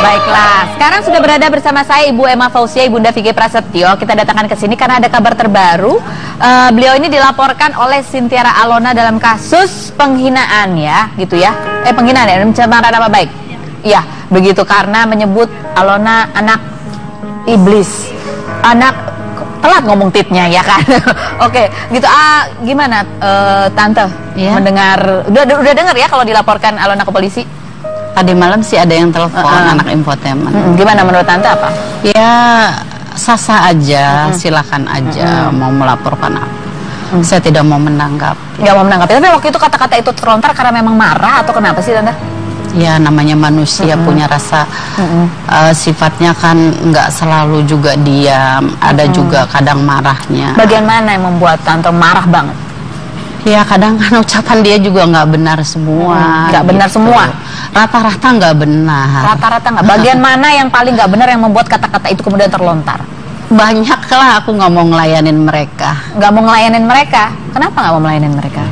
Baiklah, sekarang sudah berada bersama saya Ibu Emma Fauzia, Ibunda Vicky Prasetyo. Kita datangkan ke sini karena ada kabar terbaru. Beliau ini dilaporkan oleh Sintiara Alona dalam kasus penghinaan ya, gitu ya. Penghinaan ya, pencemaran nama baik. Iya, begitu, karena menyebut Alona anak iblis. Anak telat ngomong titnya ya kan. Oke, gitu. Gimana Tante ya, mendengar udah dengar ya kalau dilaporkan Alona ke polisi? Tadi malam sih ada yang telepon anak infotainment. Gimana menurut Tante apa? Ya sah-sah aja, silakan aja mau melaporkan apa. Saya tidak mau menanggapi. Nggak mau menanggapi. Tapi waktu itu kata-kata itu terlontar karena memang marah atau kenapa sih Tante? Ya namanya manusia punya rasa, sifatnya kan nggak selalu juga diam, ada juga kadang marahnya. Bagian mana yang membuat Tante marah banget? Ya kadang kan ucapan dia juga nggak benar semua. Nggak benar semua? Rata-rata nggak benar. Rata-rata nggak? Bagian mana yang paling nggak benar yang membuat kata-kata itu kemudian terlontar? Banyak lah, aku nggak mau ngelayanin mereka. Nggak mau ngelayanin mereka? Kenapa nggak mau ngelayanin mereka?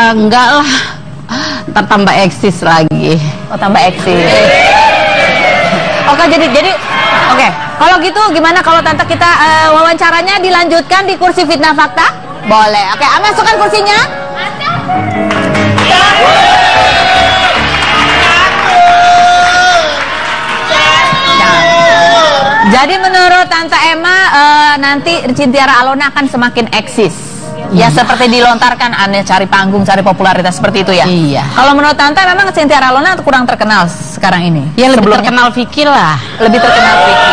Enggak lah, ntar tambah eksis lagi. Oh, tambah eksis. Oke, jadi oke. Kalau gitu gimana kalau Tante kita wawancaranya dilanjutkan di kursi fitnah fakta? Boleh. Oke, masukkan kursinya. Jadi menurut Tante Emma nanti Sintiara Alona akan semakin eksis. Ya seperti dilontarkan, aneh cari panggung, cari popularitas seperti itu ya. Iya. Kalau menurut Tante memang Sintiara Alona kurang terkenal sekarang ini. Ya lebih terkenal Vicky lah. Lebih terkenal Vicky.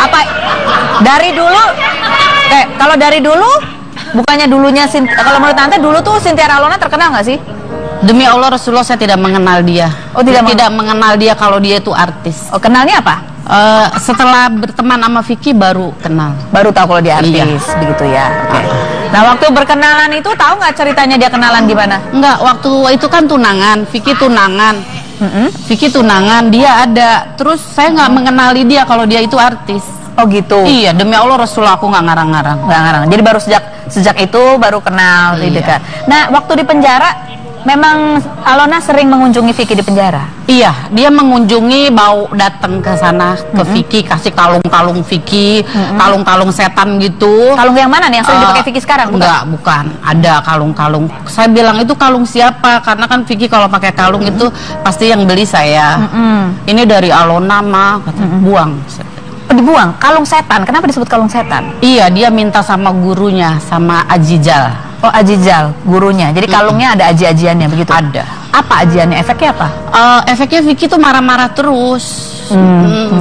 Apa dari dulu? Kalau dari dulu, bukannya dulunya kalau menurut Tante dulu tuh Sintiara Alona terkenal nggak sih? Demi Allah Rasulullah saya tidak mengenal dia. Oh, tidak mengenal dia kalau dia itu artis. Oh, kenalnya apa? Setelah berteman sama Vicky baru kenal. Baru tahu kalau dia artis, begitu ya. Okay. Nah, waktu berkenalan itu tahu nggak ceritanya dia kenalan di mana? Enggak, waktu itu kan tunangan, Vicky tunangan. Vicky tunangan, dia ada. Terus saya nggak mengenali dia kalau dia itu artis. Oh gitu. Iya, demi Allah Rasulullah aku nggak ngarang-ngarang. Nggak ngarang. Jadi baru sejak itu baru kenal di dekat. Nah, waktu di penjara memang Alona sering mengunjungi Vicky di penjara. Iya, dia mengunjungi, mau datang ke sana ke Vicky, kasih kalung-kalung Vicky, kalung-kalung setan gitu. Kalung yang mana nih yang sering dipakai Vicky sekarang? Bukan. Ada kalung-kalung. Saya bilang itu kalung siapa? Karena kan Vicky kalau pakai kalung itu pasti yang beli saya. Ini dari Alona mah, buang. Oh, dibuang? Kalung setan. Kenapa disebut kalung setan? Iya, dia minta sama gurunya, sama Ajijal. Oh, Ajijal, gurunya. Jadi kalungnya ada aji-ajiannya begitu? Ada. Apa ajiannya? Efeknya apa? Efeknya Vicky tuh marah-marah terus.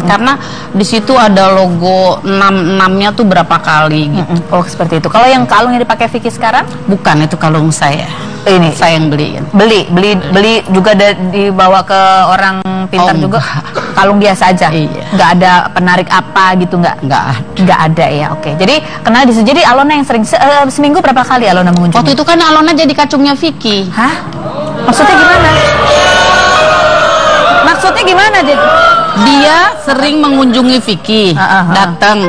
Karena di situ ada logo 66-nya tuh berapa kali gitu. Oh, seperti itu. Kalau yang kalung yang dipakai Vicky sekarang? Bukan, itu kalung saya. Ini saya yang beliin. Beli juga dibawa ke orang pintar juga. Kalung biasa aja. Iya. Nggak ada penarik apa gitu nggak ada ya. Oke. Jadi kenal di situ. Jadi Alona yang sering seminggu berapa kali Alona mengunjungi? Waktu itu kan Alona jadi kacungnya Vicky. Hah? Maksudnya gimana? Maksudnya gimana jadi? Dia sering mengunjungi Vicky, datang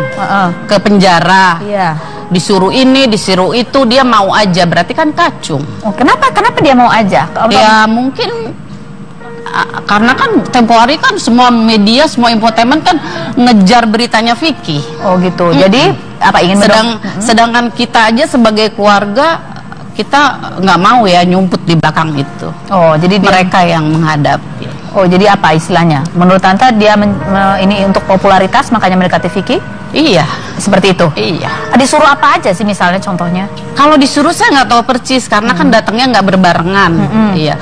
ke penjara. Iya. Disuruh ini, disuruh itu, dia mau aja, berarti kan kacung. Oh, kenapa dia mau aja? Ya mungkin karena kan tempo hari kan semua media, semua infotainment kan ngejar beritanya Vicky. Oh gitu. Jadi apa ingin sedangkan kita aja sebagai keluarga kita nggak mau ya nyumput di belakang itu. Oh, jadi mereka yang menghadapi. Oh, jadi apa istilahnya? Menurut Tante dia ini untuk popularitas makanya mendekati Vicky? Iya. Seperti itu? Iya. Disuruh apa aja sih misalnya contohnya? Kalau disuruh saya nggak tahu persis karena kan datangnya nggak berbarengan. Iya.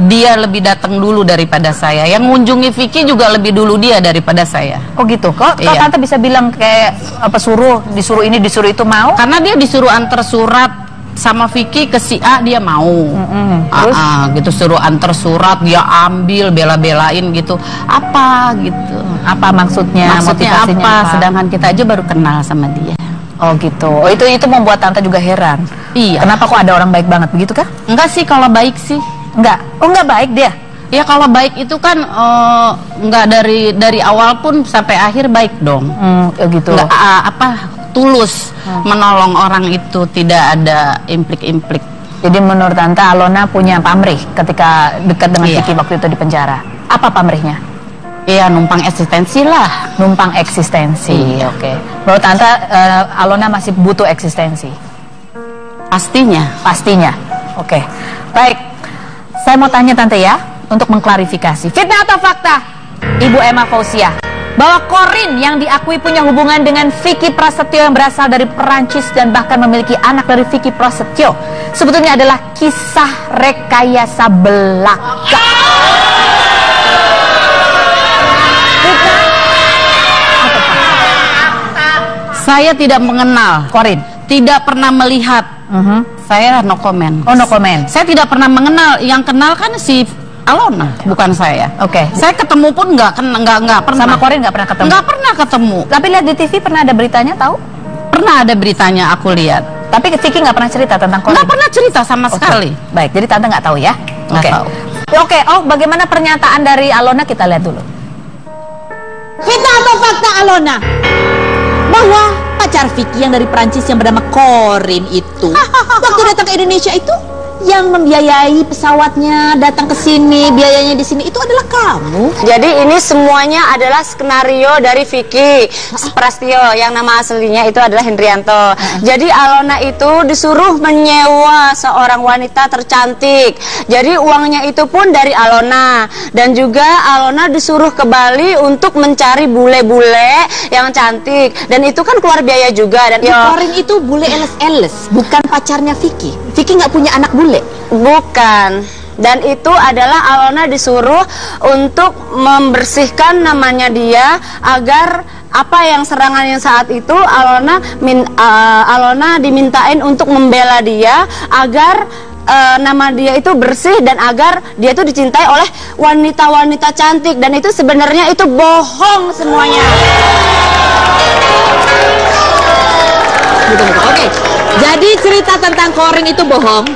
Dia lebih datang dulu daripada saya. Yang mengunjungi Vicky juga lebih dulu dia daripada saya. Oh gitu. Kok Tante bisa bilang kayak apa disuruh ini disuruh itu mau? Karena dia disuruh antar surat sama Vicky ke si A, dia mau. Terus gitu, suruh antar surat, dia ambil, bela-belain gitu. Apa gitu? Apa maksudnya? Maksudnya apa? Sedangkan kita aja baru kenal sama dia. Oh gitu. Oh itu membuat Tante juga heran. Iya. Kenapa kok ada orang baik banget begitu kah? Enggak sih, kalau baik sih. Enggak. Oh enggak baik dia. Ya kalau baik itu kan enggak dari awal pun sampai akhir baik dong. Gitu. Enggak tulus menolong orang itu, tidak ada implik-implik. Jadi menurut Tante, Alona punya pamrih ketika dekat dengan Vicky waktu itu di penjara. Apa pamrihnya? Iya, numpang eksistensi lah. Numpang eksistensi, oke. Menurut Tante, Alona masih butuh eksistensi? Pastinya. Pastinya, oke. Baik, saya mau tanya Tante ya, untuk mengklarifikasi. Fitnah atau fakta, Ibu Emma Fauzia, bahwa Corinne yang diakui punya hubungan dengan Vicky Prasetyo yang berasal dari Perancis dan bahkan memiliki anak dari Vicky Prasetyo sebetulnya adalah kisah rekayasa belaka? Saya tidak mengenal Corinne, tidak pernah melihat. Saya no comment. Oh, no comment. Saya tidak pernah mengenal. Yang kenal kan si Alona, bukan saya. Oke. Saya ketemu pun nggak pernah. Sama Corinne nggak pernah ketemu? Nggak pernah ketemu. Tapi lihat di TV pernah ada beritanya, tahu? Pernah ada beritanya, aku lihat. Tapi Vicky nggak pernah cerita tentang Corinne? Nggak pernah cerita sama sekali. Baik, jadi Tante nggak tahu ya? Nggak tahu. Oke, bagaimana pernyataan dari Alona, kita lihat dulu. Fitnah atau fakta, Alona, bahwa pacar Vicky yang dari Prancis yang bernama Corinne itu waktu datang ke Indonesia itu yang membiayai pesawatnya datang ke sini, biayanya di sini itu adalah kamu. Jadi ini semuanya adalah skenario dari Vicky Prasetyo yang nama aslinya itu adalah Hendrianto. Jadi Alona itu disuruh menyewa seorang wanita tercantik. Jadi uangnya itu pun dari Alona, dan juga Alona disuruh ke Bali untuk mencari bule-bule yang cantik, dan itu kan keluar biaya juga. Dan Corinne itu bule eles-eles, bukan pacarnya Vicky. Vicky nggak punya anak bule. Bukan. Dan itu adalah Alona disuruh untuk membersihkan namanya dia, agar apa yang serangan yang saat itu Alona dimintain untuk membela dia agar nama dia itu bersih dan agar dia itu dicintai oleh wanita-wanita cantik, dan itu sebenarnya itu bohong semuanya. Oke. Jadi cerita tentang Corinne itu bohong.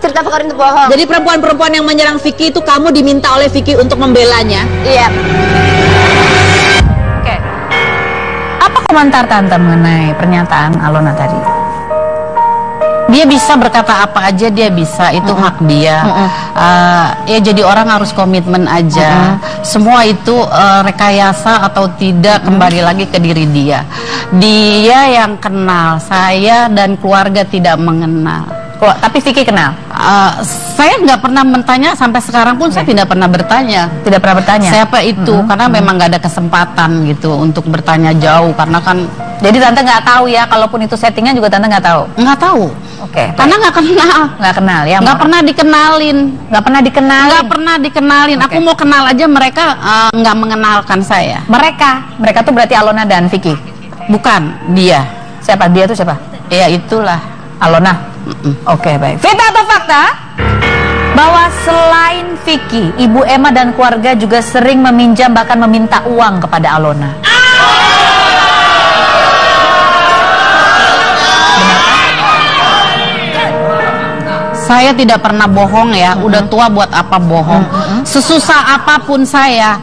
Cerita Corinne itu bohong. Jadi perempuan-perempuan yang menyerang Vicky itu kamu diminta oleh Vicky untuk membelanya. Iya. Oke. Apa komentar Tante mengenai pernyataan Alona tadi? Dia bisa berkata apa aja, dia bisa, itu hak dia. Ya jadi orang harus komitmen aja. Semua itu rekayasa atau tidak kembali lagi ke diri dia. Dia yang kenal, saya dan keluarga tidak mengenal. Oh, tapi Vicky kenal? Saya nggak pernah bertanya, sampai sekarang pun saya tidak pernah bertanya. Tidak pernah bertanya? Siapa itu? Karena memang nggak ada kesempatan gitu untuk bertanya jauh, karena kan. Jadi Tante nggak tahu ya, kalaupun itu settingan juga Tante nggak tahu? Nggak tahu. Oke. Karena nggak kenal. Nggak kenal ya? Nggak pernah dikenalin. Nggak pernah dikenalin? Nggak pernah dikenalin. Aku mau kenal aja, mereka nggak mengenalkan saya. Mereka tuh berarti Alona dan Vicky? Bukan, dia. Siapa? Dia tuh siapa? Ya itulah. Alona? Oke, baik. Fitnah atau fakta, bahwa selain Vicky, Ibu Emma dan keluarga juga sering meminjam bahkan meminta uang kepada Alona? Saya tidak pernah bohong ya, udah tua buat apa bohong. Sesusah apapun saya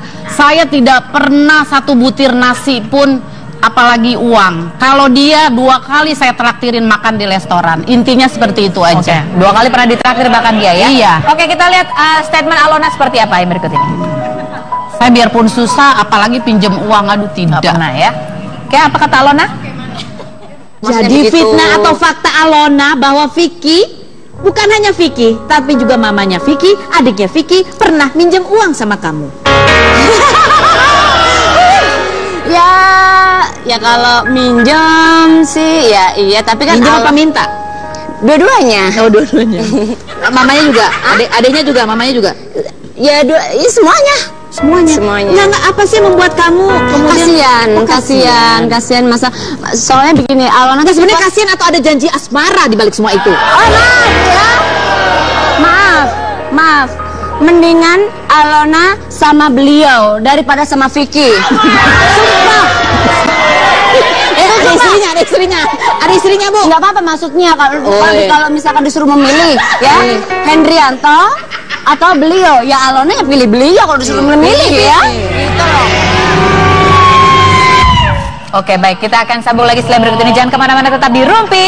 tidak pernah satu butir nasi pun, apalagi uang. Kalau dia 2 kali saya traktirin makan di restoran, intinya seperti itu aja. 2 kali pernah ditraktir bahkan dia ya? Iya. Oke, kita lihat statement Alona seperti apa yang berikut ini. Saya biarpun susah, apalagi pinjem uang, aduh tidak. Nggak pernah ya? Oke, apa kata Alona? Jadi fitnah atau fakta, Alona, bahwa Vicky, bukan hanya Vicky, tapi juga mamanya Vicky, adiknya Vicky, pernah minjem uang sama kamu. Ya kalau minjem sih ya iya, tapi kan Minjem apa minta? dua-duanya. Oh, dua-duanya. Mamanya juga, adiknya juga, mamanya juga. Ya semuanya. Semuanya. Nggak, apa sih membuat kamu kemudian kasihan masa soalnya begini, Alona sebenarnya kasihan atau ada janji asmara di balik semua itu? Oh, maaf ya. Maaf. Mendingan Alona sama beliau daripada sama Vicky. Sumpah. Ada istrinya, Bu. Nggak apa-apa, maksudnya kalau misalkan disuruh memilih ya, Hendrianto atau beliau, ya Alona ya pilih beliau kalau disuruh memilih ya. Gitu loh. Oke, baik, kita akan sambung lagi setelah berikut ini. Jangan kemana-mana, tetap di Rumpi.